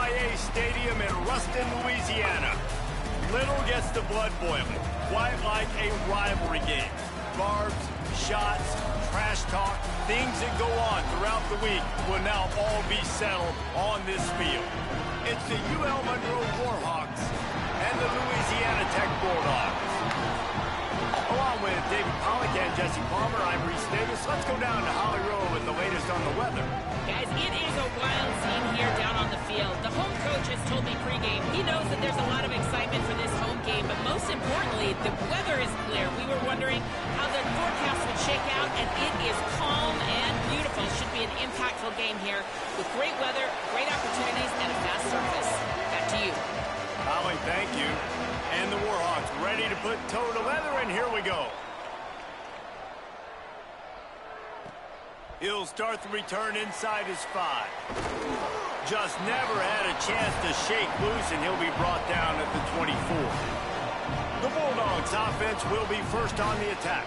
SIA Stadium in Ruston, Louisiana. Little gets the blood boiling, quite like a rivalry game. Barbs, shots, trash talk, things that go on throughout the week will now all be settled on this field. It's the UL Monroe Warhawks and the Louisiana Tech Bulldogs. Along with David Pollack and Jesse Palmer, I'm Reese Davis. Let's go down to Holly Rowe with the latest on the weather. Guys, it is a wild scene here down on the field. The home coach has told me pregame he knows that there's a lot of excitement for this home game, but most importantly, the weather is clear. We were wondering how the forecast would shake out, and it is calm and beautiful. Should be an impactful game here with great weather, great opportunities, and a fast surface. Back to you. Holly, thank you. And the Warhawks ready to put toe to leather, and here we go. He'll start the return inside his 5. Just never had a chance to shake loose, and he'll be brought down at the 24. The Bulldogs offense will be first on the attack.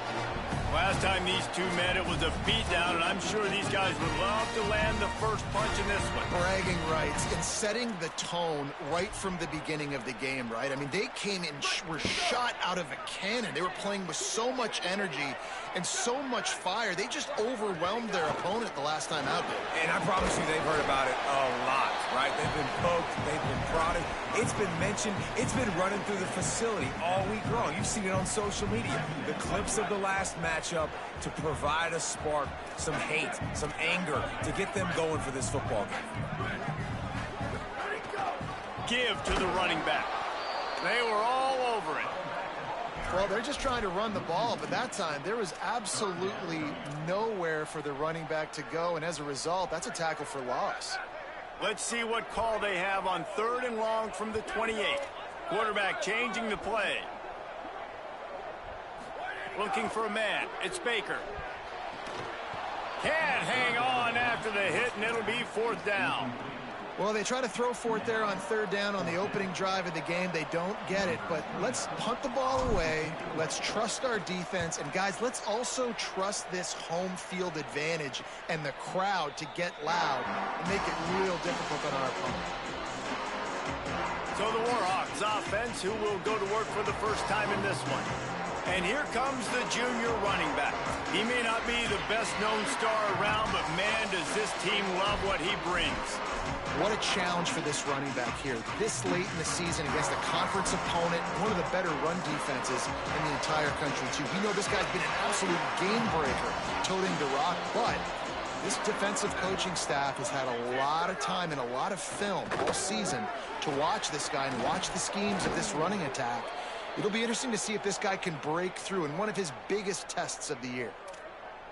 Last time these two met, it was a beatdown, and I'm sure these guys would love to land the first punch in this one. Bragging rights and setting the tone right from the beginning of the game, right? I mean, they came in, were shot out of a cannon. They were playing with so much energy and so much fire. They just overwhelmed their opponent the last time out there. And I promise you, they've heard about it a lot, right? They've been poked, they've been prodded. It's been mentioned, it's been running through the facility all week long. You've seen it on social media. The clips of the last matchup to provide a spark, some hate, some anger, to get them going for this football game. Give to the running back. They were all over it. Well, they're just trying to run the ball, but that time there was absolutely nowhere for the running back to go, and as a result, that's a tackle for loss. Let's see what call they have on 3rd and long from the 28. Quarterback changing the play. Looking for a man. It's Baker. Can't hang on after the hit, and it'll be 4th down. Well, they try to throw for it there on 3rd down on the opening drive of the game. They don't get it, but let's punt the ball away. Let's trust our defense. And, guys, let's also trust this home field advantage and the crowd to get loud and make it real difficult on our opponent. So the Warhawks offense, who will go to work for the first time in this one. And here comes the junior running back. He may not be the best-known star around, but, man, does this team love what he brings. What a challenge for this running back here. This late in the season against a conference opponent, one of the better run defenses in the entire country, too. We know this guy's been an absolute game breaker, toting the rock, but this defensive coaching staff has had a lot of time and a lot of film all season to watch this guy and watch the schemes of this running attack. It'll be interesting to see if this guy can break through in one of his biggest tests of the year.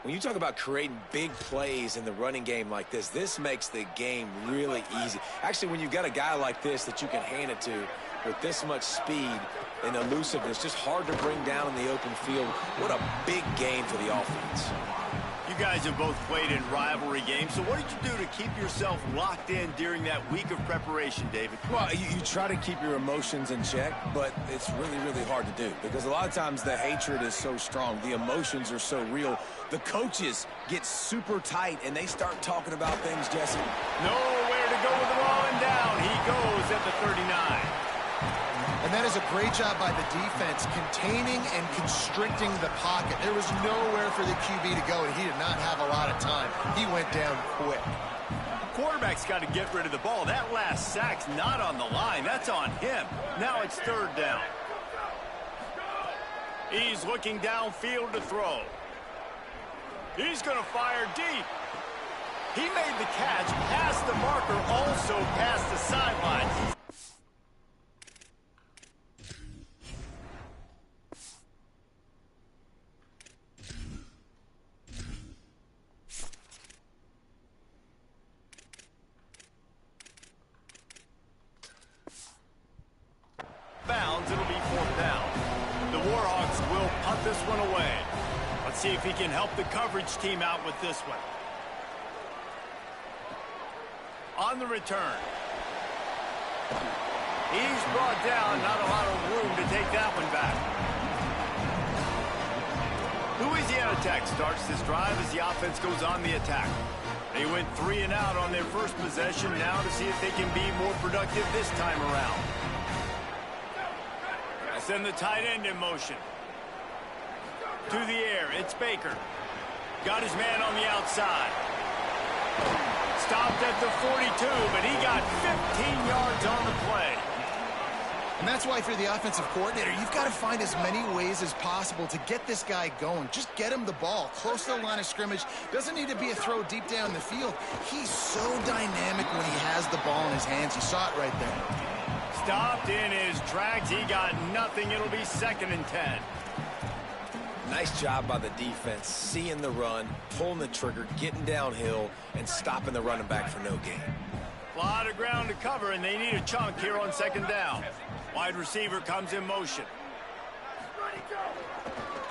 When you talk about creating big plays in the running game like this makes the game really easy. Actually, when you've got a guy like this that you can hand it to with this much speed and elusiveness, just hard to bring down in the open field. What a big game for the offense. You guys have both played in rivalry games, so what did you do to keep yourself locked in during that week of preparation, David? Well, you try to keep your emotions in check, but it's really, really hard to do because a lot of times the hatred is so strong. The emotions are so real. The coaches get super tight, and they start talking about things, Jesse. Nowhere to go with the ball, and down he goes at the 39. And that is a great job by the defense, containing and constricting the pocket. There was nowhere for the QB to go, and he did not have a lot of time. He went down quick. Quarterback's got to get rid of the ball. That last sack's not on the line. That's on him. Now it's 3rd down. He's looking downfield to throw. He's going to fire deep. He made the catch past the marker, also past the sidelines. Bounds, it'll be 4th down. The Warhawks will punt this one away. Let's see if he can help the coverage team out with this one. On the return. He's brought down, not a lot of room to take that one back. Louisiana Tech starts this drive as the offense goes on the attack. They went 3 and out on their first possession, now to see if they can be more productive this time around. I send the tight end in motion. To the air, it's Baker. Got his man on the outside. Stopped at the 42, but he got 15 yards on the play. And that's why if you're the offensive coordinator, you've got to find as many ways as possible to get this guy going. Just get him the ball close to the line of scrimmage. Doesn't need to be a throw deep down the field. He's so dynamic when he has the ball in his hands. You saw it right there. Stopped in his tracks. He got nothing. It'll be 2nd and 10. Nice job by the defense, seeing the run, pulling the trigger, getting downhill, and stopping the running back for no gain. A lot of ground to cover, and they need a chunk here on 2nd down. Wide receiver comes in motion.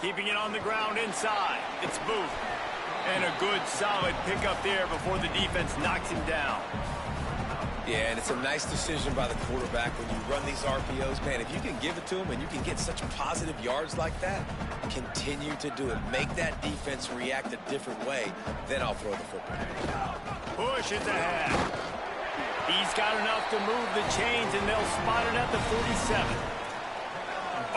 Keeping it on the ground inside. It's Booth. And a good, solid pickup there before the defense knocks him down. Yeah, and it's a nice decision by the quarterback when you run these RPOs. Man, if you can give it to him and you can get such positive yards like that, continue to do it. Make that defense react a different way, then I'll throw the football. Pushes ahead. He's got enough to move the chains, and they'll spot it at the 47.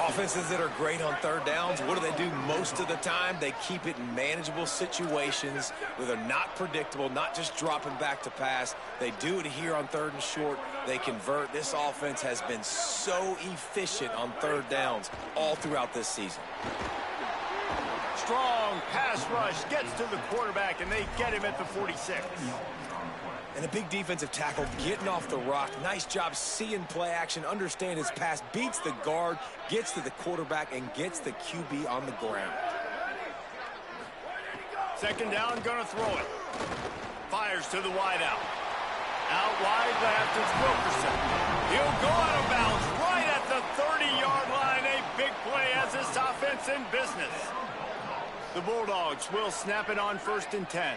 Offenses that are great on 3rd downs, what do they do most of the time? They keep it in manageable situations where they're not predictable, not just dropping back to pass. They do it here on 3rd and short. They convert. This offense has been so efficient on 3rd downs all throughout this season. Strong pass rush gets to the quarterback, and they get him at the 46. And a big defensive tackle getting off the rock. Nice job seeing play action, understand his pass, beats the guard, gets to the quarterback, and gets the QB on the ground. 2nd down, gonna throw it. Fires to the wideout. Out wide left, it's Wilkerson. He'll go out of bounds right at the 30-yard line. A big play as this offense in business. The Bulldogs will snap it on 1st and 10.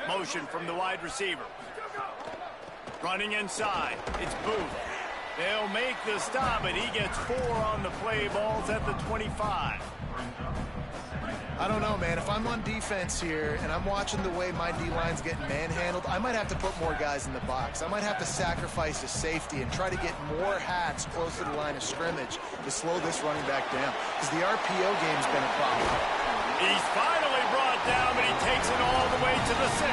Motion from the wide receiver. Running inside. It's Booth. They'll make the stop, but he gets 4 on the play. Balls at the 25. I don't know, man. If I'm on defense here and I'm watching the way my D-line's getting manhandled, I might have to put more guys in the box. I might have to sacrifice a safety and try to get more hats close to the line of scrimmage to slow this running back down, because the RPO game's been a problem. He's finally brought down, but he takes it all the way to the 6.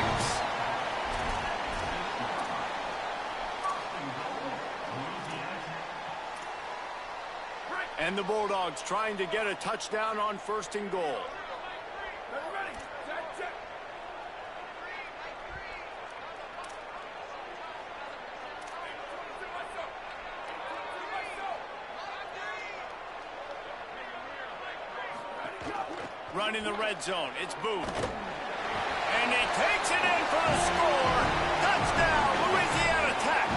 And the Bulldogs trying to get a touchdown on 1st and goal. Running the red zone, it's Booth. And he takes it in for the score. Touchdown, Louisiana Tech.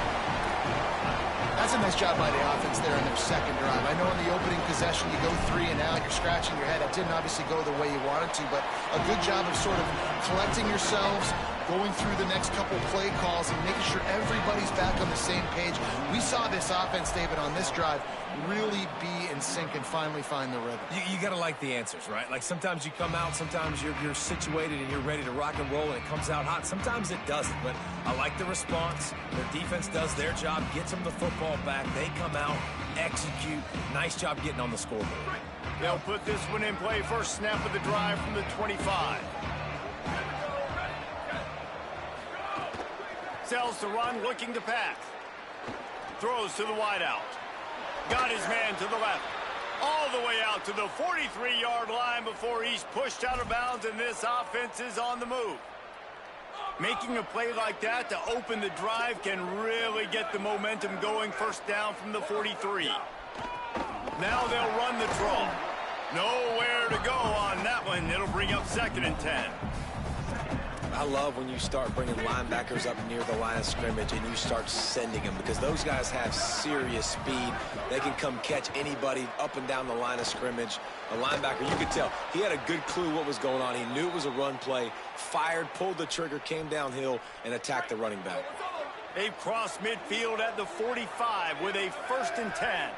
That's a nice job by the offense there in their 2nd drive. I know in the opening possession you go 3 and out, you're scratching your head. It didn't obviously go the way you wanted to, but a good job of sort of collecting yourselves, going through the next couple play calls and making sure everybody's back on the same page. We saw this offense, David, on this drive really be in sync and finally find the rhythm. You got to like the answers, right? Like sometimes you come out, sometimes you're situated and you're ready to rock and roll and it comes out hot. Sometimes it doesn't, but I like the response. Their defense does their job, gets them the football back. They come out, execute. Nice job getting on the scoreboard. They'll put this one in play. First snap of the drive from the 25. Sells to run, looking to pass. Throws to the wideout. Got his man to the left. All the way out to the 43-yard line before he's pushed out of bounds, and this offense is on the move. Making a play like that to open the drive can really get the momentum going. 1st down from the 43. Now they'll run the draw. Nowhere to go on that one. It'll bring up 2nd and 10. I love when you start bringing linebackers up near the line of scrimmage and you start sending them, because those guys have serious speed. They can come catch anybody up and down the line of scrimmage. A linebacker, you could tell, he had a good clue what was going on. He knew it was a run play, fired, pulled the trigger, came downhill, and attacked the running back. They've crossed midfield at the 45 with a 1st and 10.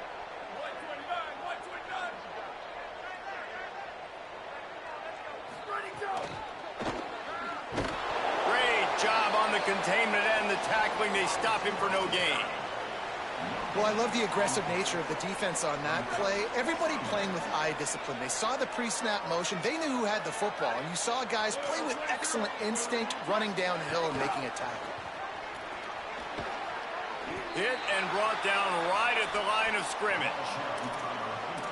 containment and the tackling. They stop him for no gain. Well, I love the aggressive nature of the defense on that play. Everybody playing with eye discipline. They saw the pre-snap motion. They knew who had the football. And you saw guys play with excellent instinct, running downhill and making a tackle. Hit and brought down right at the line of scrimmage.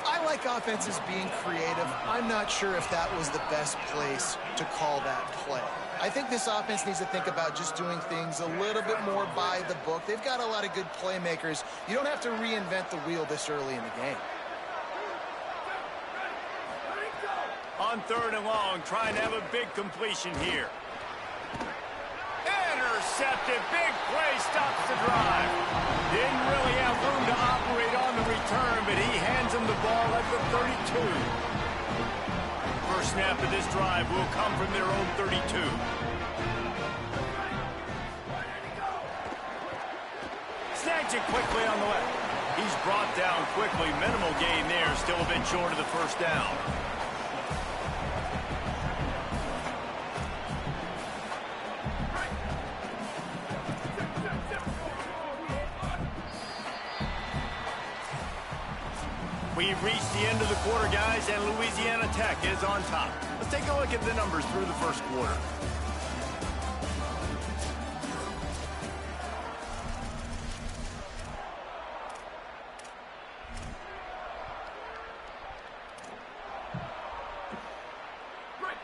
I like offenses being creative. I'm not sure if that was the best place to call that play. I think this offense needs to think about just doing things a little bit more by the book. They've got a lot of good playmakers. You don't have to reinvent the wheel this early in the game. On 3rd and long, trying to have a big completion here. Intercepted. Big play stops the drive. Didn't really have room to operate on the return, but he hands him the ball at the 32. First snap of this drive will come from their own 32. Snags it quickly on the left. He's brought down quickly. Minimal gain there. Still a bit short of the first down. We've reached the end of the quarter, guys, and Louisiana Tech is on top. Let's take a look at the numbers through the first quarter.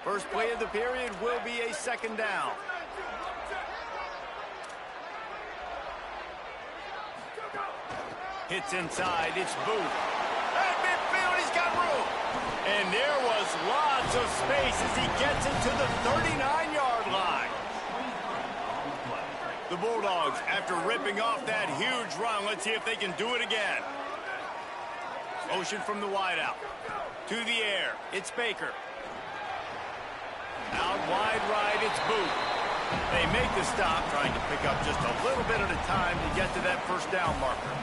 First play of the period will be a second down. Hits inside, it's Booth. At midfield, he's got room. And there was lots of space as he gets it to the 39-yard line. The Bulldogs, after ripping off that huge run, let's see if they can do it again. Motion from the wideout. To the air, it's Baker. Out wide right, it's Booth. They make the stop, trying to pick up just a little bit at a time to get to that first down marker.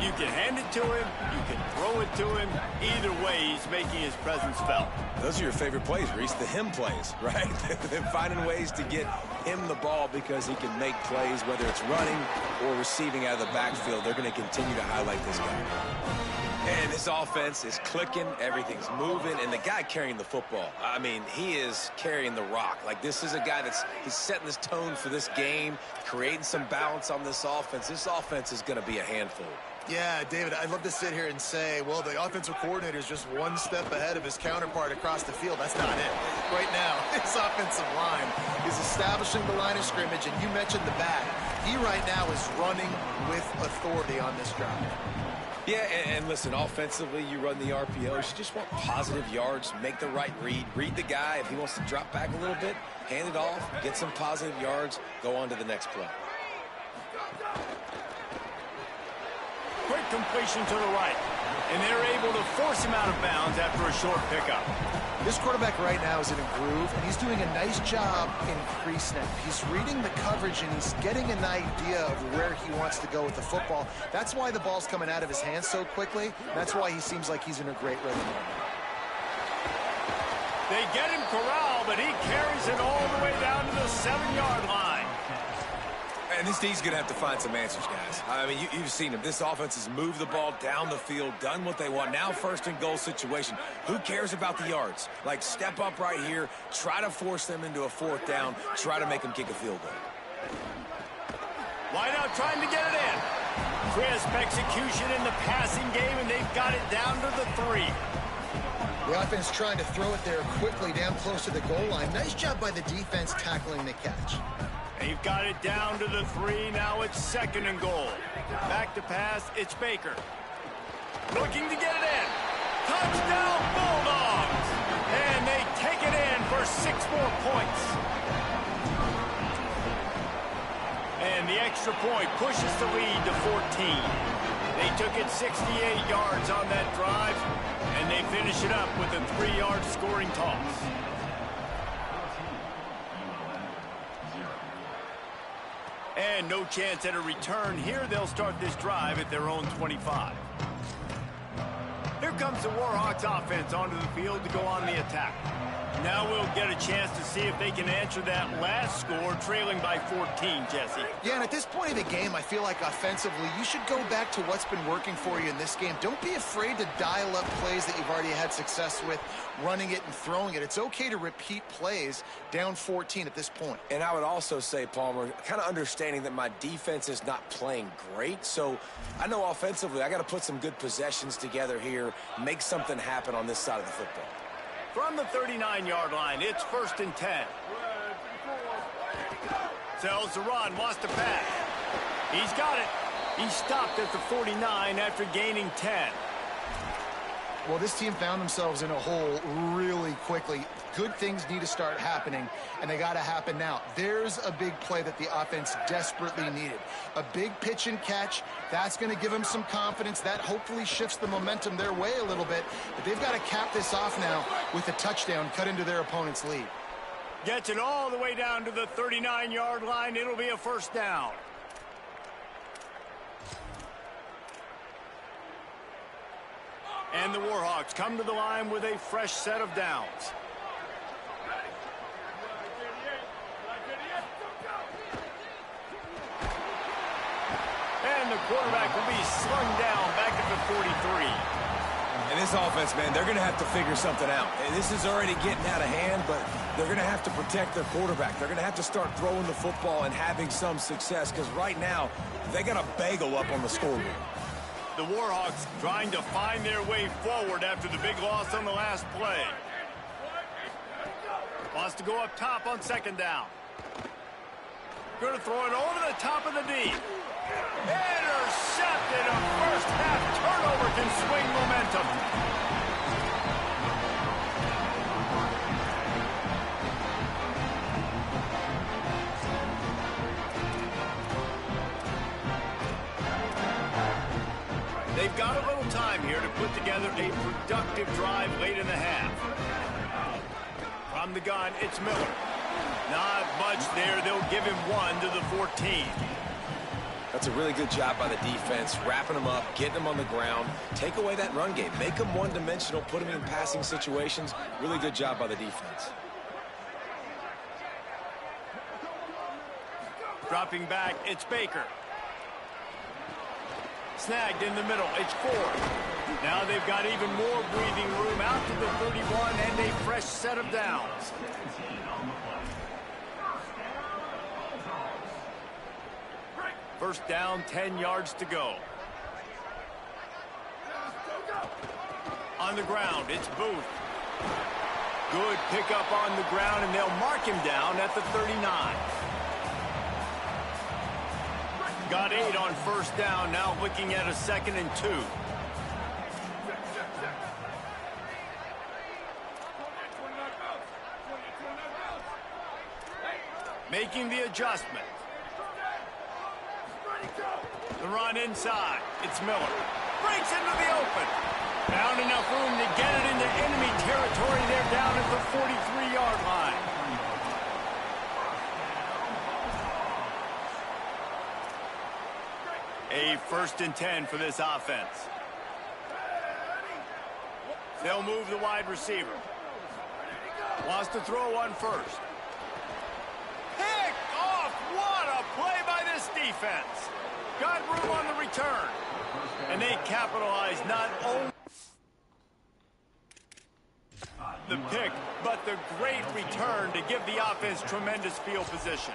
You can hand it to him, you can throw it to him. Either way, he's making his presence felt. Those are your favorite plays, Reese, the him plays, right? They're finding ways to get him the ball because he can make plays, whether it's running or receiving out of the backfield. They're going to continue to highlight this guy. And this offense is clicking, everything's moving, and the guy carrying the football, I mean, he is carrying the rock. Like, this is a guy he's setting this tone for this game, creating some balance on this offense. This offense is going to be a handful. Yeah, David, I'd love to sit here and say, well, the offensive coordinator is just one step ahead of his counterpart across the field. That's not it. Right now, his offensive line is establishing the line of scrimmage, and you mentioned the back. He right now is running with authority on this drive. Yeah, and listen, offensively, you run the RPO. You just want positive yards, make the right read the guy. If he wants to drop back a little bit, hand it off, get some positive yards, go on to the next play. Quick completion to the right, and they're able to force him out of bounds after a short pickup. This quarterback right now is in a groove, and he's doing a nice job in pre-snap. He's reading the coverage, and he's getting an idea of where he wants to go with the football. That's why the ball's coming out of his hands so quickly. That's why he seems like he's in a great rhythm. They get him corralled, but he carries it all the way down to the 7-yard line. And this D's going to have to find some answers, guys. I mean, you've seen him. This offense has moved the ball down the field, done what they want. Now first and goal situation. Who cares about the yards? Like, step up right here, try to force them into a fourth down, try to make them kick a field goal. Wide out trying to get it in. Crisp execution in the passing game, and they've got it down to the 3. The offense trying to throw it there quickly down close to the goal line. Nice job by the defense tackling the catch. They've got it down to the 3. Now it's 2nd and goal. Back to pass. It's Baker. Looking to get it in. Touchdown, Bulldogs! And they take it in for 6 more points. And the extra point pushes the lead to 14. They took it 68 yards on that drive, and they finish it up with a 3-yard scoring toss. And no chance at a return here. They'll start this drive at their own 25. Here comes the Warhawks offense onto the field to go on the attack. Now we'll get a chance to see if they can answer that last score, trailing by 14, Jesse. Yeah, and at this point of the game, I feel like offensively, you should go back to what's been working for you in this game. Don't be afraid to dial up plays that you've already had success with, running it and throwing it. It's okay to repeat plays down 14 at this point. And I would also say, Palmer, kind of understanding that my defense is not playing great. So I know offensively I got to put some good possessions together here, make something happen on this side of the football. From the 39-yard line, it's 1st and 10. Sells the run, wants to pass. He's got it. He stopped at the 49 after gaining 10. Well, this team found themselves in a hole really quickly. Good things need to start happening, and they got to happen now. There's a big play that the offense desperately needed. A big pitch and catch. That's going to give them some confidence. That hopefully shifts the momentum their way a little bit. But they've got to cap this off now with a touchdown cut into their opponent's lead. Gets it all the way down to the 39-yard line. It'll be a 1st down. And the Warhawks come to the line with a fresh set of downs. And the quarterback will be slung down back at the 43. And this offense, man, they're going to have to figure something out. And this is already getting out of hand, but they're going to have to protect their quarterback. They're going to have to start throwing the football and having some success, because right now they got a bagel up on the scoreboard. The Warhawks trying to find their way forward after the big loss on the last play. Wants to go up top on 2nd down. Going to throw it over the top of the D. Intercepted. A first half turnover can swing momentum. They've got a little time here to put together a productive drive late in the half. From the gun, it's Miller. Not much there. They'll give him 1 to the 14. That's a really good job by the defense, wrapping them up, getting them on the ground. Take away that run game. Make them one-dimensional, put them in passing situations. Really good job by the defense. Dropping back, it's Baker. Snagged in the middle, it's 4. Now they've got even more breathing room out to the 31 and a fresh set of downs. First down, 10 yards to go. On the ground, it's Booth. Good pickup on the ground, and they'll mark him down at the 39. Got 8 on 1st down, now looking at a 2nd and 2. Making the adjustment. The run inside. It's Miller. Breaks into the open. Found enough room to get it into enemy territory. They're down at the 43-yard line. A 1st and 10 for this offense. They'll move the wide receiver. Wants to throw one first. Pick off! What a play by this defense. Got room on the return. And they capitalize not only the pick, but the great return to give the offense tremendous field position.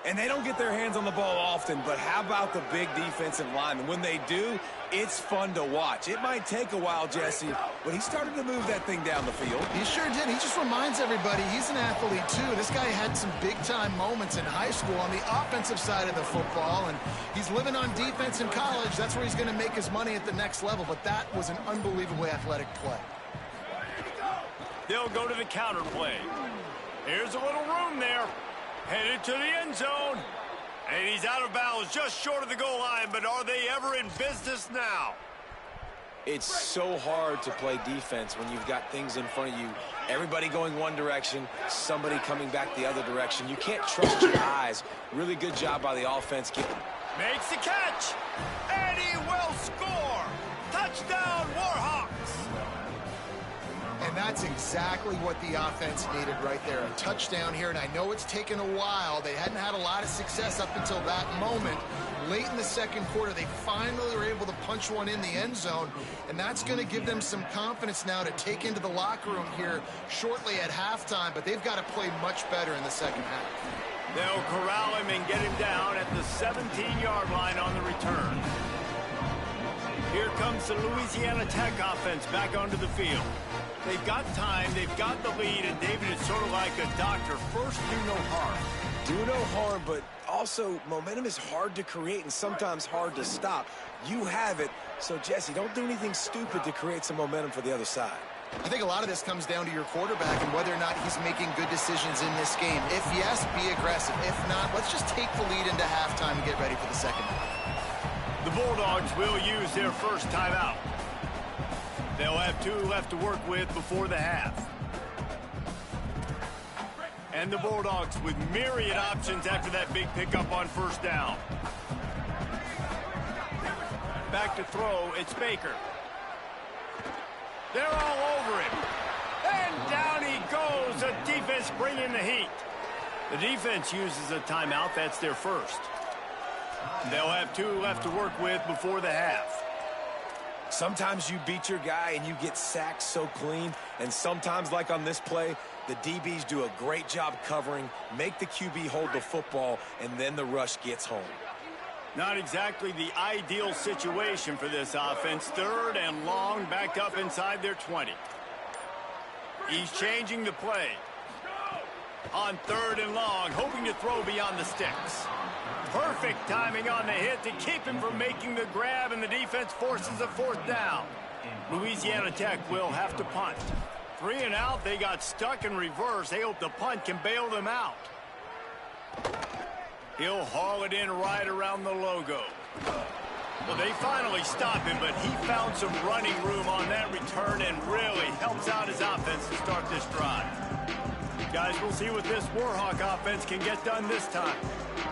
And they don't get their hands on the ball often, but how about the big defensive linemen? When they do, it's fun to watch. It might take a while, Jesse, but he started to move that thing down the field. He sure did. He just reminds everybody he's an athlete, too. This guy had some big-time moments in high school on the offensive side of the football, and he's living on defense in college. That's where he's going to make his money at the next level, but that was an unbelievably athletic play. They'll go to the counter play. Here's a little room there. Headed to the end zone. And he's out of bounds just short of the goal line, but are they ever in business now? It's so hard to play defense when you've got things in front of you. Everybody going one direction, somebody coming back the other direction. You can't trust your eyes. Really good job by the offense. Makes the catch. And he will score. Touchdown, Warhawks. And And that's exactly what the offense needed right there. A touchdown here, and I know it's taken a while. They hadn't had a lot of success up until that moment. Late in the second quarter, they finally were able to punch one in the end zone, and that's going to give them some confidence now to take into the locker room here shortly at halftime, but they've got to play much better in the second half. They'll corral him and get him down at the 17-yard line on the return. Here comes the Louisiana Tech offense back onto the field. They've got time, they've got the lead, and David is sort of like a doctor. First, do no harm. Do no harm, but also momentum is hard to create and sometimes hard to stop. You have it, so Jesse, don't do anything stupid to create some momentum for the other side. I think a lot of this comes down to your quarterback and whether or not he's making good decisions in this game. If yes, be aggressive. If not, let's just take the lead into halftime and get ready for the second half. The Bulldogs will use their first timeout. They'll have 2 left to work with before the half. And the Bulldogs with myriad options after that big pickup on first down. Back to throw, it's Baker. They're all over him. And down he goes. The defense bringing the heat. The defense uses a timeout. That's their first. They'll have 2 left to work with before the half. Sometimes you beat your guy and you get sacked so clean, and sometimes, like on this play, the DBs do a great job covering, make the QB hold the football, and then the rush gets home. Not exactly the ideal situation for this offense. 3rd and long, backed up inside their 20. He's changing the play. On 3rd and long, hoping to throw beyond the sticks. Perfect timing on the hit to keep him from making the grab, and the defense forces a 4th down. Louisiana Tech will have to punt. 3 and out, they got stuck in reverse. They hope the punt can bail them out. He'll haul it in right around the logo. Well, they finally stop him, but he found some running room on that return and really helps out his offense to start this drive. Guys, we'll see what this Warhawk offense can get done this time.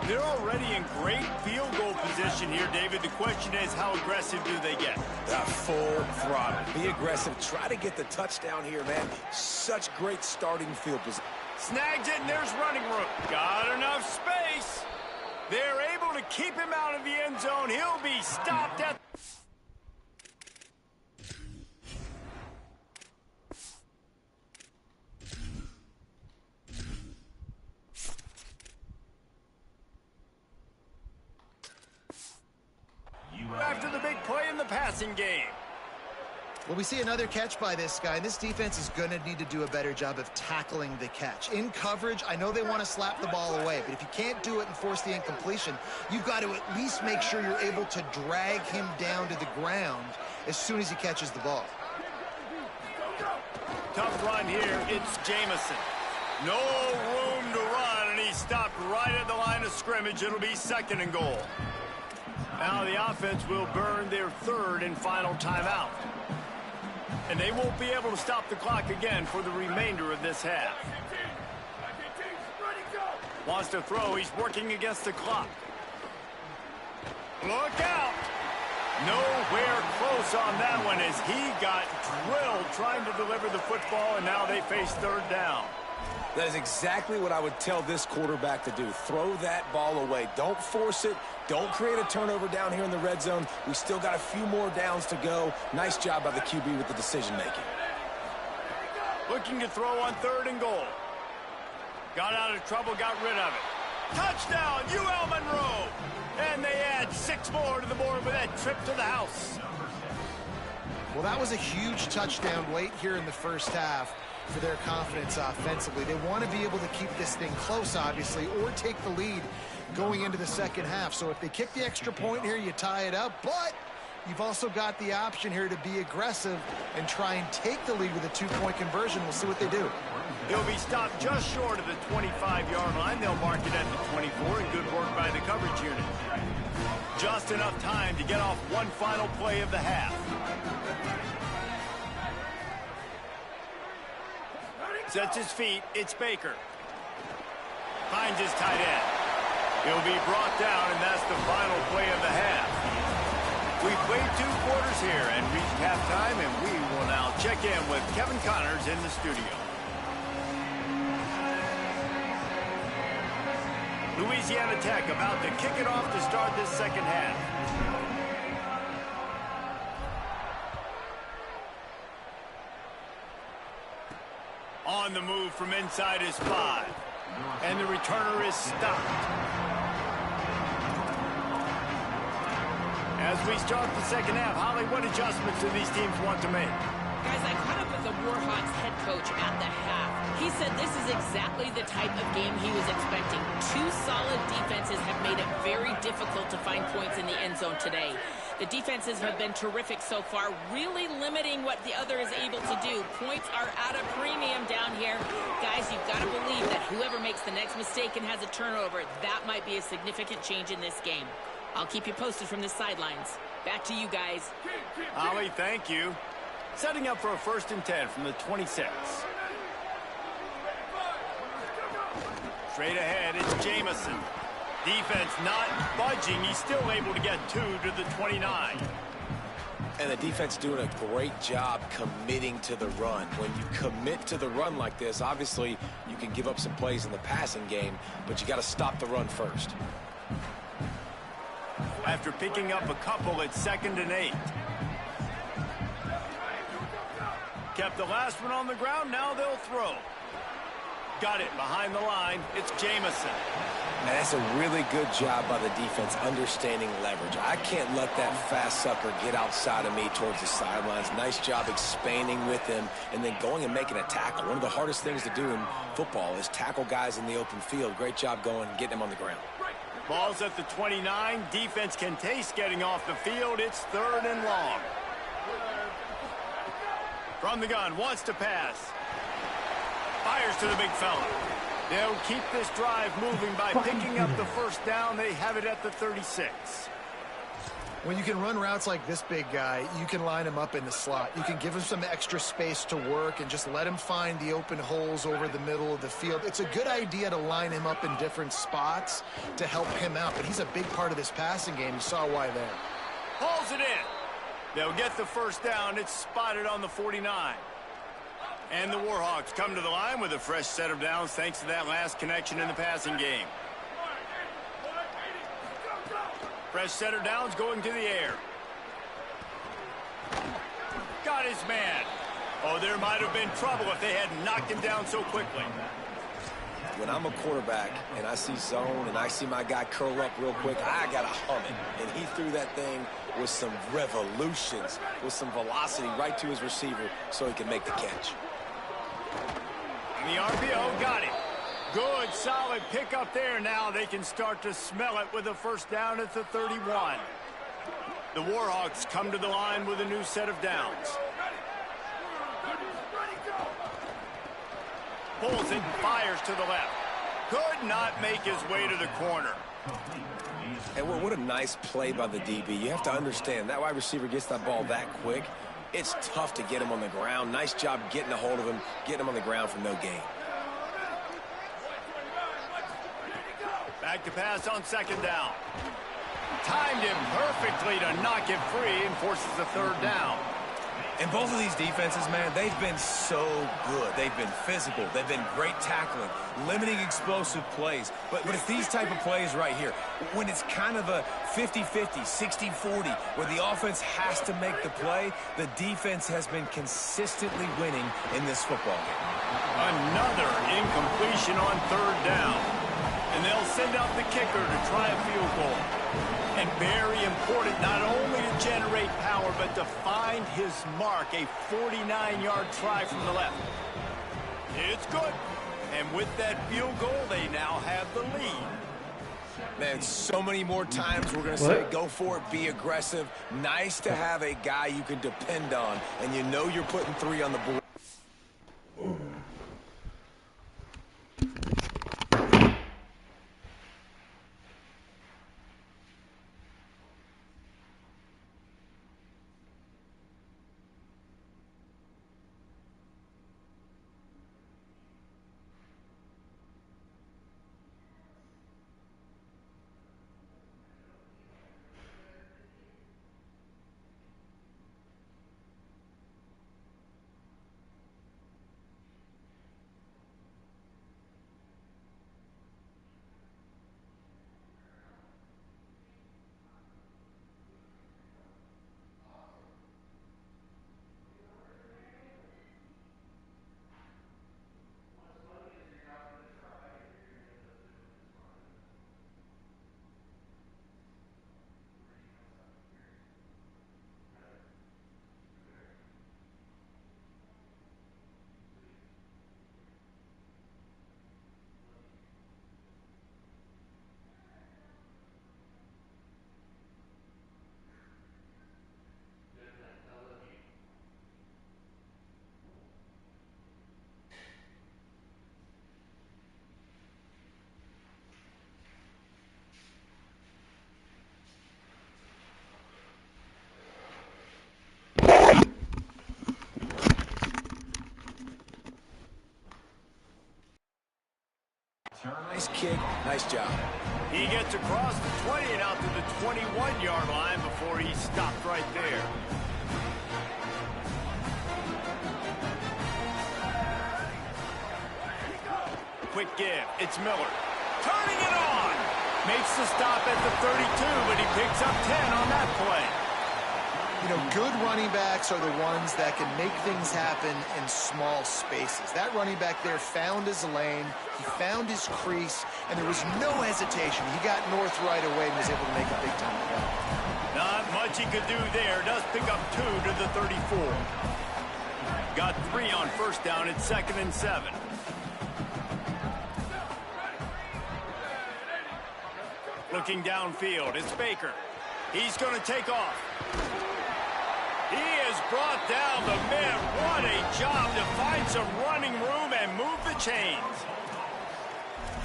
They're already in great field goal position here, David. The question is, how aggressive do they get? Full throttle. Be aggressive. Try to get the touchdown here, man. Such great starting field position. Snags it, and there's running room. Got enough space. They're able to keep him out of the end zone. He'll be stopped at... after the big play in the passing game. Well, we see another catch by this guy. This defense is going to need to do a better job of tackling the catch. In coverage, I know they want to slap the ball away, but if you can't do it and force the incompletion, you've got to at least make sure you're able to drag him down to the ground as soon as he catches the ball. Tough run here. It's Jamison. No room to run, and he's stopped right at the line of scrimmage. It'll be 2nd and goal. Now the offense will burn their 3rd and final timeout. And they won't be able to stop the clock again for the remainder of this half. Wants to throw. He's working against the clock. Look out! Nowhere close on that one as he got drilled trying to deliver the football, and now they face 3rd down. That is exactly what I would tell this quarterback to do. Throw that ball away. Don't force it. Don't create a turnover down here in the red zone. We still got a few more downs to go. Nice job by the QB with the decision-making. Looking to throw on 3rd and goal. Got out of trouble, got rid of it. Touchdown, UL Monroe! And they add 6 more to the board with that trip to the house. Well, that was a huge touchdown late here in the first half for their confidence offensively. They want to be able to keep this thing close, obviously, or take the lead going into the second half. So if they kick the extra point here, you tie it up, but you've also got the option here to be aggressive and try and take the lead with a 2-point conversion. We'll see what they do. He'll be stopped just short of the 25-yard line. They'll mark it at the 24, and good work by the coverage unit. Just enough time to get off one final play of the half. Sets his feet, it's Baker. Finds his tight end. He'll be brought down, and that's the final play of the half. We played 2 quarters Quarters here and reached halftime, and we will now check in with Kevin Connors in the studio. Louisiana Tech about to kick it off to start this second half. On the move from inside his 5. And the returner is stopped. As we start the second half, Holly, what adjustments do these teams want to make? Guys, I caught up with the Warhawks head coach at the half. He said this is exactly the type of game he was expecting. 2 solid defenses have made it very difficult to find points in the end zone today. The defenses have been terrific so far, really limiting what the other is able to do. Points are at a premium down here. Guys, you've got to believe that whoever makes the next mistake and has a turnover, that might be a significant change in this game. I'll keep you posted from the sidelines. Back to you guys. Holly, thank you. Setting up for a 1st and 10 from the 26. Straight ahead, it's Jamison. Defense not budging. He's still able to get 2 to the 29. And the defense doing a great job committing to the run. When you commit to the run like this, obviously you can give up some plays in the passing game, but you got to stop the run first. After picking up a couple, it's 2nd and 8. Kept the last one on the ground. Now they'll throw. Got it behind the line. It's Jamison. And that's a really good job by the defense understanding leverage. I can't let that fast sucker get outside of me towards the sidelines. Nice job expanding with him and then going and making a tackle. One of the hardest things to do in football is tackle guys in the open field. Great job going and getting them on the ground. Ball's at the 29. Defense can taste getting off the field. It's 3rd and long. From the gun, wants to pass. Fires to the big fella. They'll keep this drive moving by picking up the 1st down. They have it at the 36. When you can run routes like this big guy, you can line him up in the slot. You can give him some extra space to work and just let him find the open holes over the middle of the field. It's a good idea to line him up in different spots to help him out, but he's a big part of this passing game. You saw why there. Hauls it in. They'll get the 1st down. It's spotted on the 49. And the Warhawks come to the line with a fresh set of downs thanks to that last connection in the passing game. Fresh set of downs going to the air. Got his man. Oh, there might have been trouble if they had knocked him down so quickly. When I'm a quarterback and I see zone and I see my guy curl up real quick, I got to hum it. And he threw that thing with some revolutions, with some velocity right to his receiver so he can make the catch. And the RPO got it. Good, solid pickup there. Now they can start to smell it with a 1st down at the 31. The Warhawks come to the line with a new set of downs. Pulls it, fires to the left. Could not make his way to the corner. And what a nice play by the DB. You have to understand, that wide receiver gets that ball that quick. It's tough to get him on the ground. Nice job getting a hold of him, getting him on the ground for no gain. Back to pass on 2nd down. Timed him perfectly to knock it free and forces the 3rd down. And both of these defenses, man, they've been so good. They've been physical. They've been great tackling, limiting explosive plays. But it's these type of plays right here, when it's kind of a 50-50, 60-40, where the offense has to make the play, the defense has been consistently winning in this football game. Another incompletion on 3rd down. And they'll send out the kicker to try a field goal. And very important, not only to generate power, but to find his mark, a 49-yard try from the left. It's good. And with that field goal, they now have the lead. Man, so many more times we're going to say, go for it, be aggressive. Nice to have a guy you can depend on, and you know you're putting 3 on the board. his kick. Nice job. He gets across the 20 and out to the 21-yard line before he stopped right there. Quick give. It's Miller. Turning it on. Makes the stop at the 32, but he picks up 10 on that play. You know, good running backs are the ones that can make things happen in small spaces. That running back there found his lane, he found his crease, and there was no hesitation. He got north right away and was able to make a big-time play. Not much he could do there. Does pick up 2 to the 34. Got 3 on first down. It's 2nd and 7. Looking downfield, it's Baker. He's going to take off. He has brought down the man. What a job to find some running room and move the chains.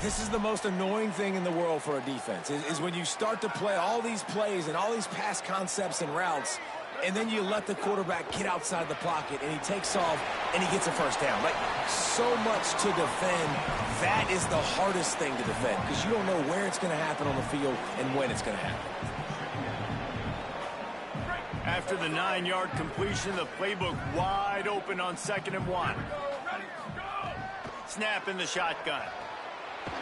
This is the most annoying thing in the world for a defense, is when you start to play all these plays and all these pass concepts and routes, and then you let the quarterback get outside the pocket, and he takes off, and he gets a first down. Like, so much to defend. That is the hardest thing to defend, because you don't know where it's going to happen on the field and when it's going to happen. After the 9-yard completion, the playbook wide open on 2nd and 1. Snap in the shotgun.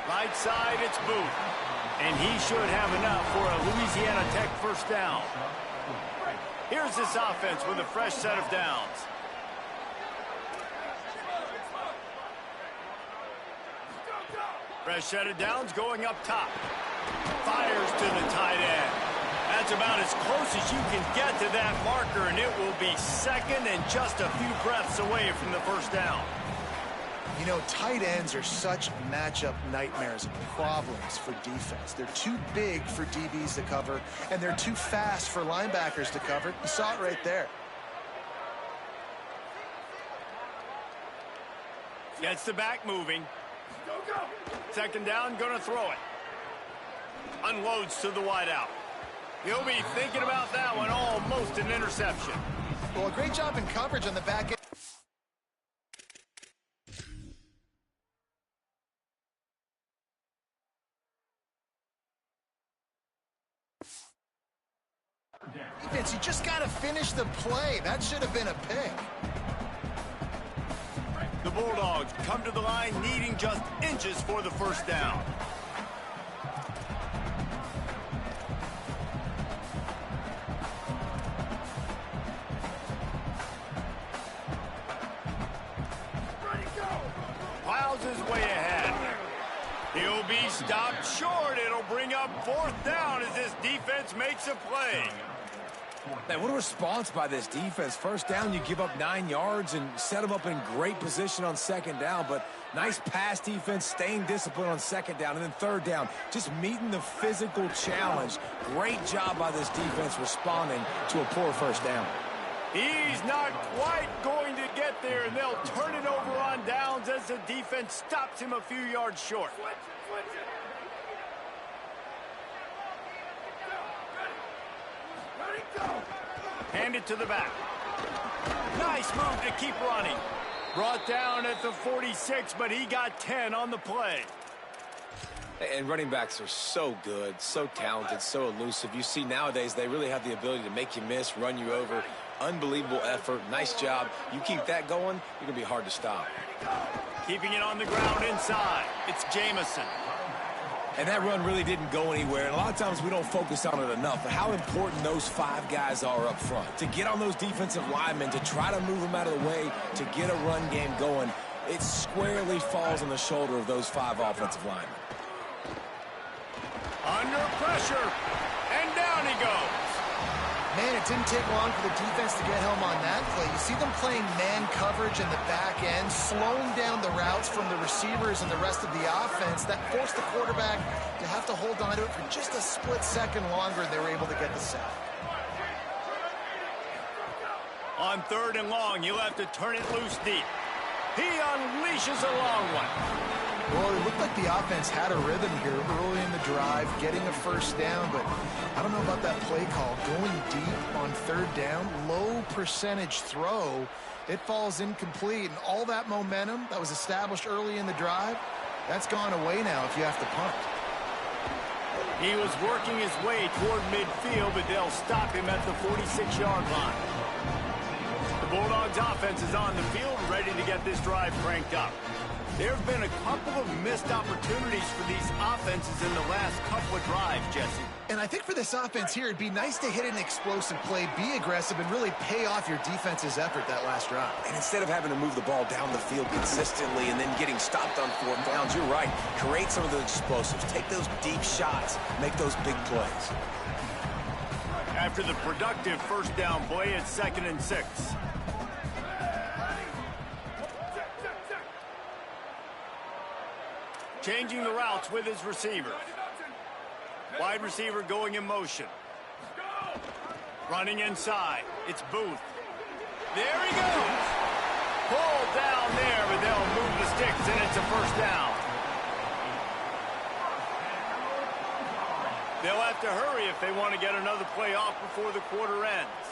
Right side, it's Booth. And he should have enough for a Louisiana Tech first down. Here's this offense with a fresh set of downs. Fresh set of downs going up top. Fires to the tight end. That's about as close as you can get to that marker, and it will be 2nd and just a few breaths away from the first down. You know, tight ends are such matchup nightmares and problems for defense. They're too big for DBs to cover, and they're too fast for linebackers to cover. You saw it right there. Gets the back moving. 2nd down, gonna throw it. Unloads to the wideout. He'll be thinking about that one. Almost an interception. Well, a great job in coverage on the back end. Defense, you just got to finish the play. That should have been a pick. The Bulldogs come to the line needing just inches for the first down. Plows his way ahead. He'll be stopped short. It'll bring up 4th down as this defense makes a play. Man, what a response by this defense. First down, you give up 9 yards and set them up in great position on 2nd down, but nice pass defense, staying disciplined on 2nd down, and then 3rd down, just meeting the physical challenge. Great job by this defense responding to a poor first down. He's not quite going to get there, and they'll turn it over on downs as the defense stops him a few yards short. Hand it to the back. Nice move to keep running. Brought down at the 46, but he got 10 on the play. And running backs are so good, so talented, so elusive. You see nowadays they really have the ability to make you miss, run you over. Unbelievable effort. Nice job. You keep that going, you're going to be hard to stop. Keeping it on the ground inside. It's Jamison. And that run really didn't go anywhere. And a lot of times we don't focus on it enough. But how important those 5 guys are up front. To get on those defensive linemen, to try to move them out of the way, to get a run game going, it squarely falls on the shoulder of those 5 offensive linemen. Under pressure. And down he goes. Man, it didn't take long for the defense to get home on that play. You see them playing man coverage in the back end, slowing down the routes from the receivers and the rest of the offense. That forced the quarterback to have to hold on to it for just a split second longer, and they were able to get the sack. On 3rd and long, you'll have to turn it loose deep. He unleashes a long one. Well, it looked like the offense had a rhythm here early in the drive, getting a first down, but I don't know about that play call. Going deep on 3rd down, low percentage throw, it falls incomplete, and all that momentum that was established early in the drive, That's gone away now if you have to punt. He was working his way toward midfield, but they'll stop him at the 46-yard line. The Bulldogs offense is on the field, ready to get this drive cranked up. There have been a couple of missed opportunities for these offenses in the last couple of drives, Jesse. And I think for this offense here, it'd be nice to hit an explosive play, be aggressive, and really pay off your defense's effort that last drive. And instead of having to move the ball down the field consistently and then getting stopped on fourth downs, you're right. Create some of those explosives. Take those deep shots. Make those big plays. After the productive first down play, it's 2nd and 6. Changing the routes with his receiver. Wide receiver going in motion. Running inside. It's Booth. There he goes. Pulled down there, but they'll move the sticks, and it's a first down. They'll have to hurry if they want to get another play off before the quarter ends.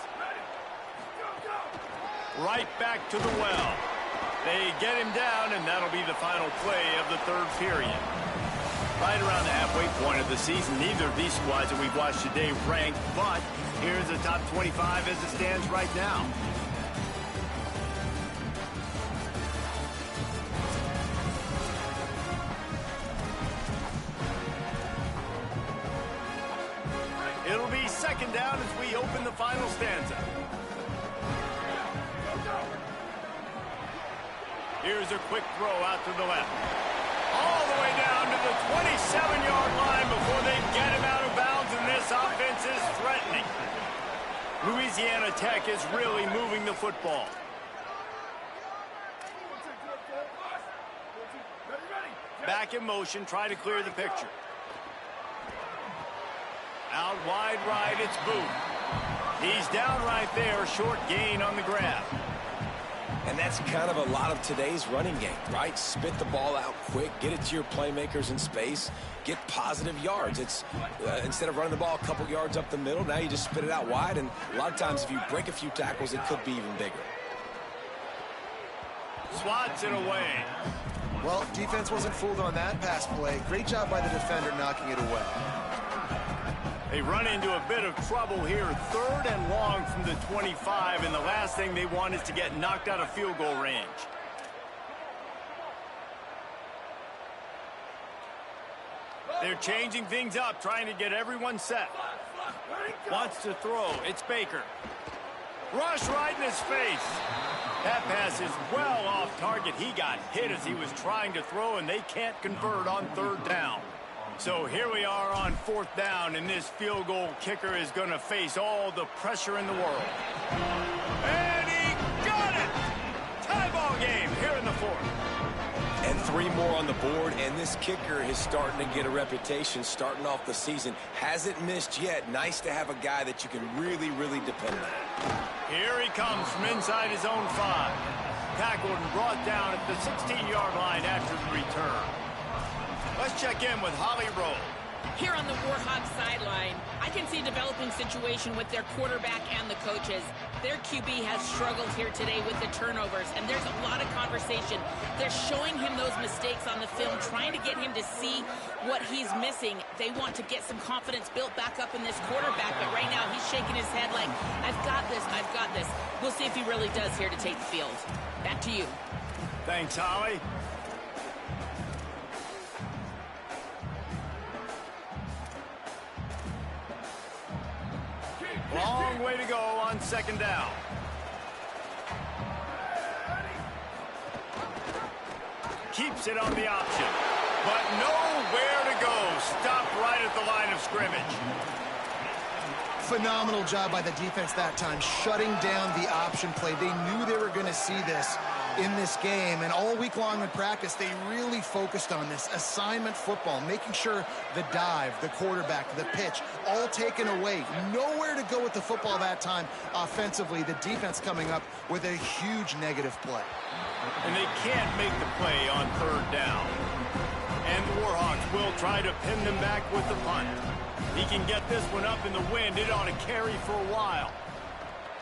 Right back to the well. They get him down, and that'll be the final play of the third period. Right around the halfway point of the season, neither of these squads that we've watched today ranked, but here's the top 25 as it stands right now. It'll be 2nd down as we open the final stanza. Here's a quick throw out to the left. All the way down to the 27-yard line before they get him out of bounds, and this offense is threatening. Louisiana Tech is really moving the football. Back in motion, try to clear the picture. Out wide right, it's Booth. He's down right there, short gain on the grab. And that's kind of a lot of today's running game, right? Spit the ball out quick, get it to your playmakers in space, get positive yards. It's instead of running the ball a couple yards up the middle, now you just spit it out wide, and a lot of times if you break a few tackles, it could be even bigger. Swats it away. Well, defense wasn't fooled on that pass play. Great job by the defender knocking it away. They run into a bit of trouble here. 3rd and long from the 25, and the last thing they want is to get knocked out of field goal range. They're changing things up, trying to get everyone set. Wants to throw. It's Baker. Rush right in his face. That pass is well off target. He got hit as he was trying to throw, and they can't convert on 3rd down. So here we are on 4th down, and this field goal kicker is going to face all the pressure in the world. And he got it! Tie ball game here in the 4th. And 3 more on the board, and this kicker is starting to get a reputation starting off the season. Hasn't missed yet. Nice to have a guy that you can really, really depend on. Here he comes from inside his own 5. Tackled and brought down at the 16-yard line after the return. Let's check in with Holly Rowe. Here on the Warhawks sideline, I can see a developing situation with their quarterback and the coaches. Their QB has struggled here today with the turnovers, and there's a lot of conversation. They're showing him those mistakes on the film, trying to get him to see what he's missing. They want to get some confidence built back up in this quarterback, but right now he's shaking his head like, I've got this, I've got this. We'll see if he really does here to take the field. Back to you. Thanks, Holly. Long way to go on 2nd down. Keeps it on the option, but nowhere to go. Stopped right at the line of scrimmage. Phenomenal job by the defense that time, shutting down the option play. They knew they were going to see this in this game, and all week long in practice, they really focused on this assignment football, making sure the dive, the quarterback, the pitch, all taken away. Nowhere to go with the football that time offensively. The defense coming up with a huge negative play. And they can't make the play on 3rd down. And the Warhawks will try to pin them back with the punt. He can get this one up in the wind. It ought to carry for a while.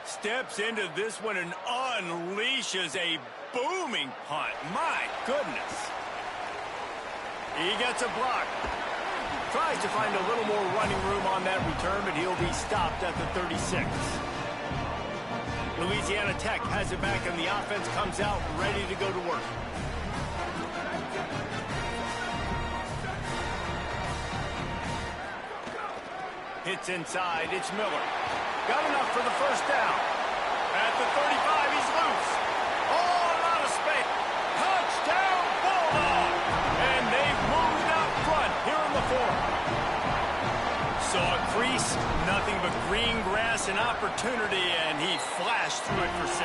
Steps into this one and unleashes a booming punt. My goodness. He gets a block. Tries to find a little more running room on that return, but he'll be stopped at the 36. Louisiana Tech has it back, and the offense comes out ready to go to work. Hits inside. It's Miller. Got enough for the first down. At the 35, he's loose. Oh, out of space. Touchdown, Bulldog. And they've moved out front here in the fourth. Saw a crease, nothing but green grass and opportunity, and he flashed through it for 6.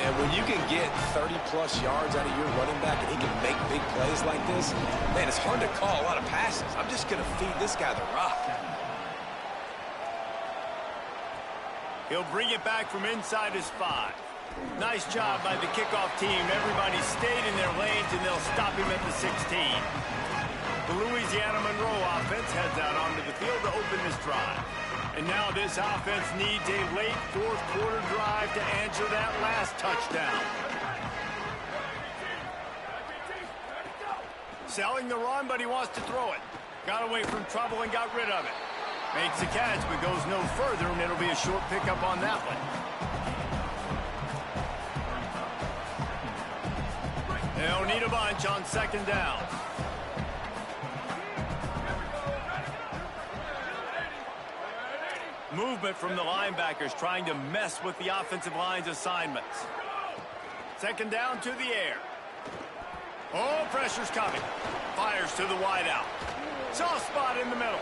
And when you can get 30-plus yards out of your running back and he can make big plays like this, man, it's hard to call a lot of passes. I'm just going to feed this guy the rock. He'll bring it back from inside his 5. Nice job by the kickoff team. Everybody stayed in their lanes, and they'll stop him at the 16. The Louisiana Monroe offense heads out onto the field to open this drive. And now this offense needs a late fourth-quarter drive to answer that last touchdown. Selling the run, but he wants to throw it. Got away from trouble and got rid of it. Makes the catch, but goes no further, and it'll be a short pickup on that one. They'll need a bunch on second down. Movement from the linebackers trying to mess with the offensive line's assignments. Second down to the air. Oh, pressure's coming. Fires to the wideout. Soft spot in the middle.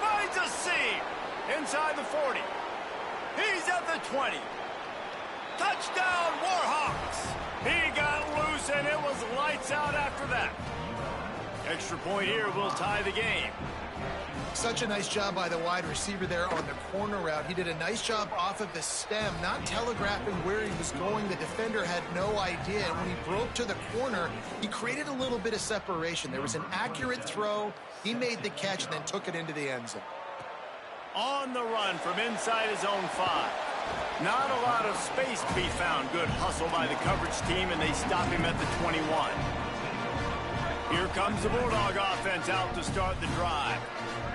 Finds a seam inside the 40. He's at the 20. Touchdown, Warhawks. He got loose, and it was lights out after that. Extra point here will tie the game. Such a nice job by the wide receiver there on the corner route. He did a nice job off of the stem, not telegraphing where he was going. The defender had no idea. And when he broke to the corner, he created a little bit of separation. There was an accurate throw. He made the catch and then took it into the end zone. On the run from inside his own 5. Not a lot of space to be found. Good hustle by the coverage team, and they stop him at the 21. Here comes the Bulldog offense out to start the drive.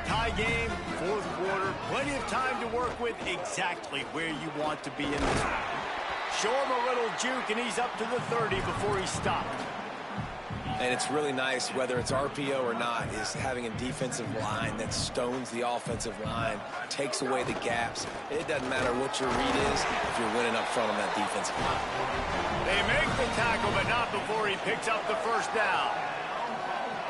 Tie game, fourth quarter, plenty of time to work with, exactly where you want to be in this one. Show him a little juke, and he's up to the 30 before he stopped. And it's really nice, whether it's RPO or not, is having a defensive line that stones the offensive line, takes away the gaps. It doesn't matter what your read is if you're winning up front on that defensive line. They make the tackle, but not before he picks up the first down.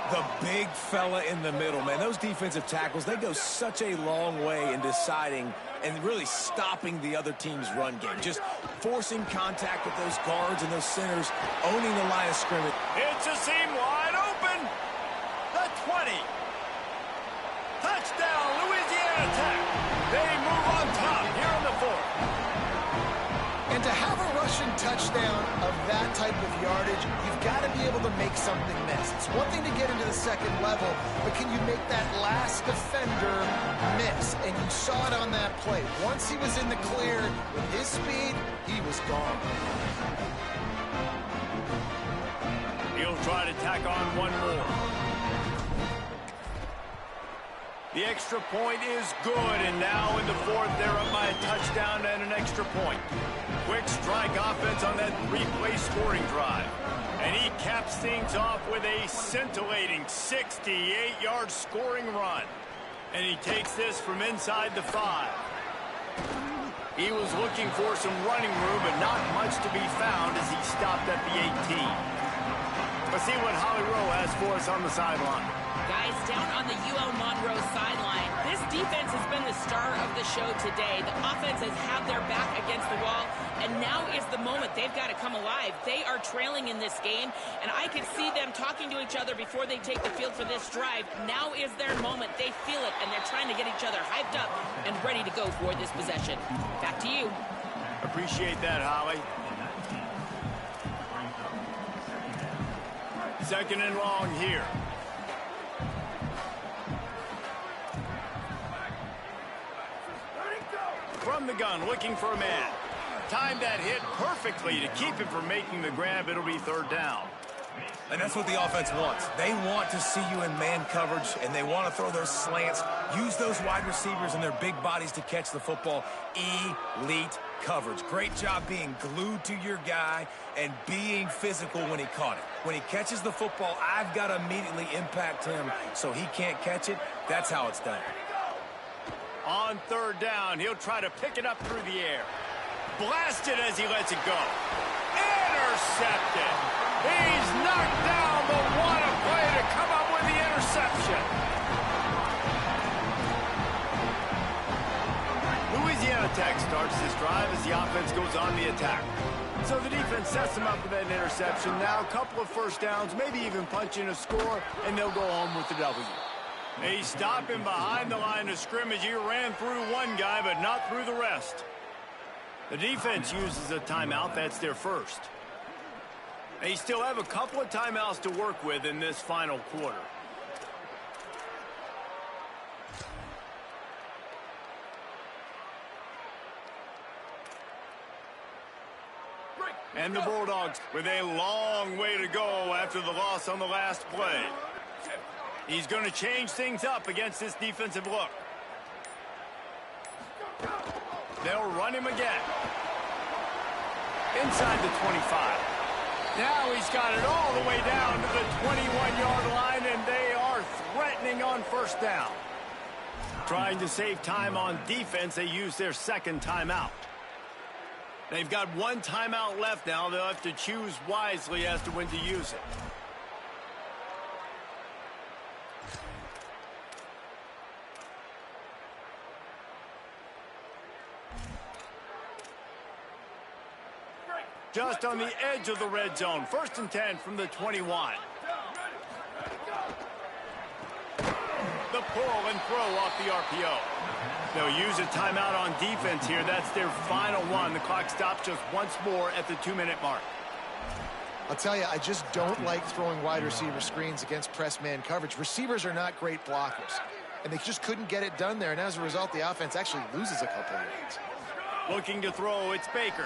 The big fella in the middle, man. Those defensive tackles, they go such a long way in deciding and really stopping the other team's run game. Just forcing contact with those guards and those centers, owning the line of scrimmage. It's a seam wide open. The 20. Touchdown, Louisiana Tech. They move on top here in the fourth. And to have a rushing touchdown of that type of yardage, you've got to be able to make something miss. It's one thing to get into the second level, but can you make that last defender miss? And you saw it on that play. Once he was in the clear with his speed, he was gone. He'll try to tack on one more. The extra point is good, and now in the fourth, they're up by a touchdown and an extra point. Quick strike offense on that three-play scoring drive. And he caps things off with a scintillating 68-yard scoring run. And he takes this from inside the 5. He was looking for some running room, but not much to be found as he stopped at the 18. Let's see what Holly Rowe has for us on the sideline. Guys, down on the UL Monroe sideline, this defense has been the star of the show today. The offense has had their back against the wall, and now is the moment they've got to come alive. They are trailing in this game, and I can see them talking to each other before they take the field for this drive. Now is their moment. They feel it, and they're trying to get each other hyped up and ready to go for this possession. Back to you. Appreciate that, Holly. Second and long here. From the gun, looking for a man. Timed that hit perfectly to keep him from making the grab. It'll be third down. And that's what the offense wants. They want to see you in man coverage, and they want to throw those slants, use those wide receivers and their big bodies to catch the football. Elite coverage. Great job being glued to your guy and being physical when he caught it. When he catches the football, I've got to immediately impact him so he can't catch it. That's how it's done. On third down, he'll try to pick it up through the air. Blasted as he lets it go. Intercepted. He's knocked down, but what a play to come up with the interception. Louisiana Tech starts this drive as the offense goes on the attack. So the defense sets them up with that interception. Now a couple of first downs, maybe even punching a score, and they'll go home with the W. They stop him behind the line of scrimmage. He ran through one guy, but not through the rest. The defense uses a timeout. That's their first. They still have a couple of timeouts to work with in this final quarter. And the Bulldogs with a long way to go after the loss on the last play. He's going to change things up against this defensive look. They'll run him again. Inside the 25. Now he's got it all the way down to the 21-yard line, and they are threatening on first down. Trying to save time on defense, they use their second timeout. They've got one timeout left now. They'll have to choose wisely as to when to use it. Just on the edge of the red zone. 1st and 10 from the 21. The pull and throw off the RPO. They'll use a timeout on defense here. That's their final one. The clock stops just once more at the 2-minute mark. I'll tell you, I just don't like throwing wide receiver screens against press man coverage. Receivers are not great blockers, and they just couldn't get it done there. And as a result, the offense actually loses a couple of yards. Looking to throw, it's Baker.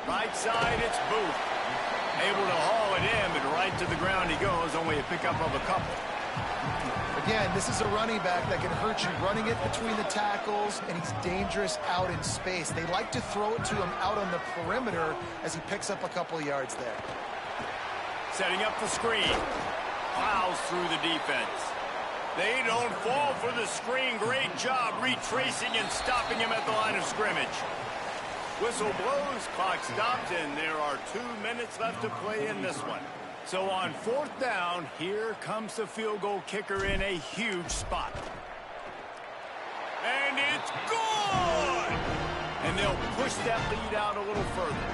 Right side, it's Booth. Able to haul it in, but right to the ground he goes. Only a pickup of a couple. Again, this is a running back that can hurt you running it between the tackles, and he's dangerous out in space. They like to throw it to him out on the perimeter as he picks up a couple of yards there. Setting up the screen. Plows through the defense. They don't fall for the screen. Great job retracing and stopping him at the line of scrimmage. Whistle blows, clock stops, and there are 2 minutes left to play in this one. So on 4th down, here comes the field goal kicker in a huge spot. And it's good! And they'll push that lead out a little further.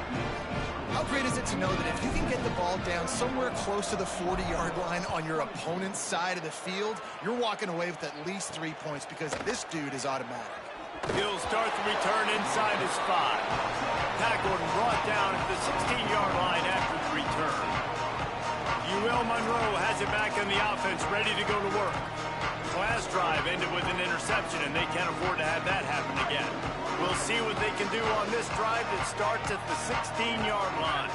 How great is it to know that if you can get the ball down somewhere close to the 40-yard line on your opponent's side of the field, you're walking away with at least 3 points because this dude is automatic. He'll start the return inside his 5. Tackled and brought down at the 16-yard line after the return. Monroe has it back in the offense, ready to go to work. Last drive ended with an interception, and they can't afford to have that happen again. We'll see what they can do on this drive that starts at the 16-yard line.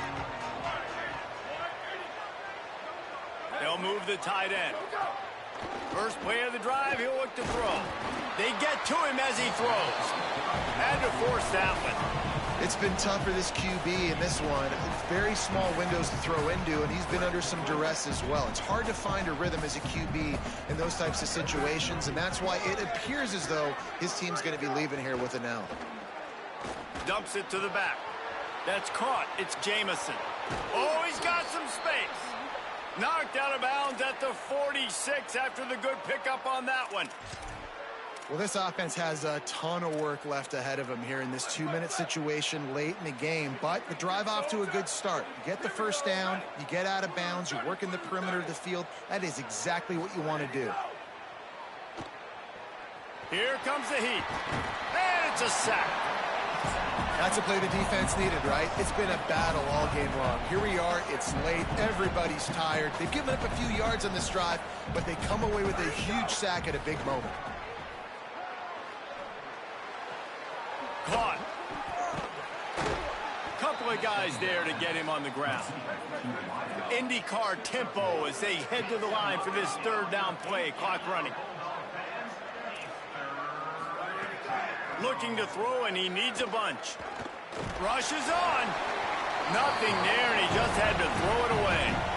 They'll move the tight end. First play of the drive, he'll look to throw. They get to him as he throws. Had to force that one. It's been tough for this QB in this one. Very small windows to throw into, and he's been under some duress as well. It's hard to find a rhythm as a QB in those types of situations, and that's why it appears as though his team's going to be leaving here with an L. Dumps it to the back. That's caught. It's Jamison. Oh, he's got some space. Knocked out of bounds at the 46 after the good pickup on that one. Well, this offense has a ton of work left ahead of them here in this 2-minute situation late in the game, but the drive off to a good start. You get the first down, you get out of bounds, you're working the perimeter of the field. That is exactly what you want to do. Here comes the heat. And it's a sack. That's a play the defense needed, right? It's been a battle all game long. Here we are, it's late, everybody's tired. They've given up a few yards on this drive, but they come away with a huge sack at a big moment. Caught. Couple of of guys there to get him on the ground. IndyCar tempo as they head to the line for this third down play. Clock running. Looking to throw, and he needs a bunch. Rushes on. Nothing there, and he just had to throw it away.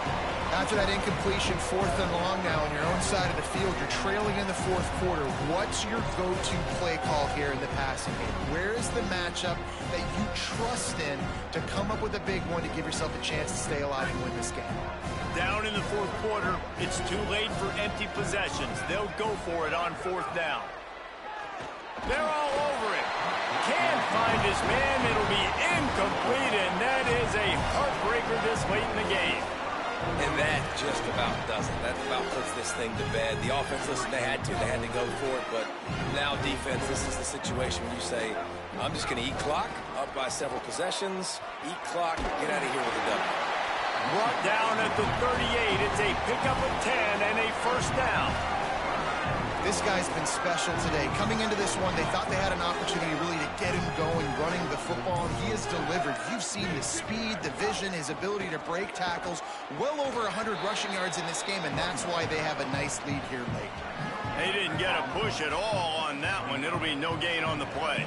After that incompletion, 4th and long now on your own side of the field, you're trailing in the 4th quarter. What's your go-to play call here in the passing game? Where is the matchup that you trust in to come up with a big one to give yourself a chance to stay alive and win this game? Down in the 4th quarter, it's too late for empty possessions. They'll go for it on 4th down. They're all over it. Can't find his man. It'll be incomplete, and that is a heartbreaker this late in the game. And that just about does it. That about puts this thing to bed. The offense, listen, they had to go for it, but now defense, this is the situation where you say, I'm just going to eat clock, up by several possessions, eat clock, get out of here with a W. Brought down at the 38. It's a pickup of 10 and a 1st down. This guy's been special today. Coming into this one, they thought they had an opportunity really to get him going, running the football, and he has delivered. You've seen the speed, the vision, his ability to break tackles. Well over 100 rushing yards in this game, and that's why they have a nice lead here late. They didn't get a push at all on that one. It'll be no gain on the play.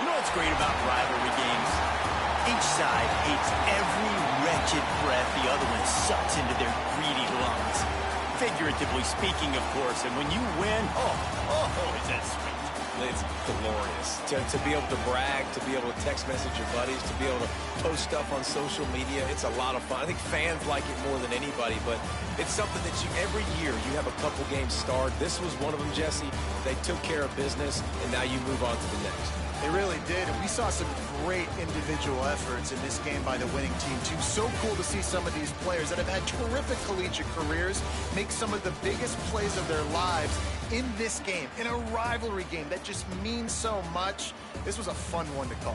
You know what's great about rivalry games? Each side hates every wretched breath the other one sucks into their greedy lungs. Figuratively speaking, of course, and when you win, oh, is that sweet. It's glorious. To be able to brag, to be able to text message your buddies, to be able to post stuff on social media, it's a lot of fun. I think fans like it more than anybody, but it's something that every year you have a couple games starred. This was one of them, Jesse. They took care of business, and now you move on to the next. They really did, and we saw some great individual efforts in this game by the winning team, too. So cool to see some of these players that have had terrific collegiate careers make some of the biggest plays of their lives in this game, in a rivalry game that just means so much. This was a fun one to call.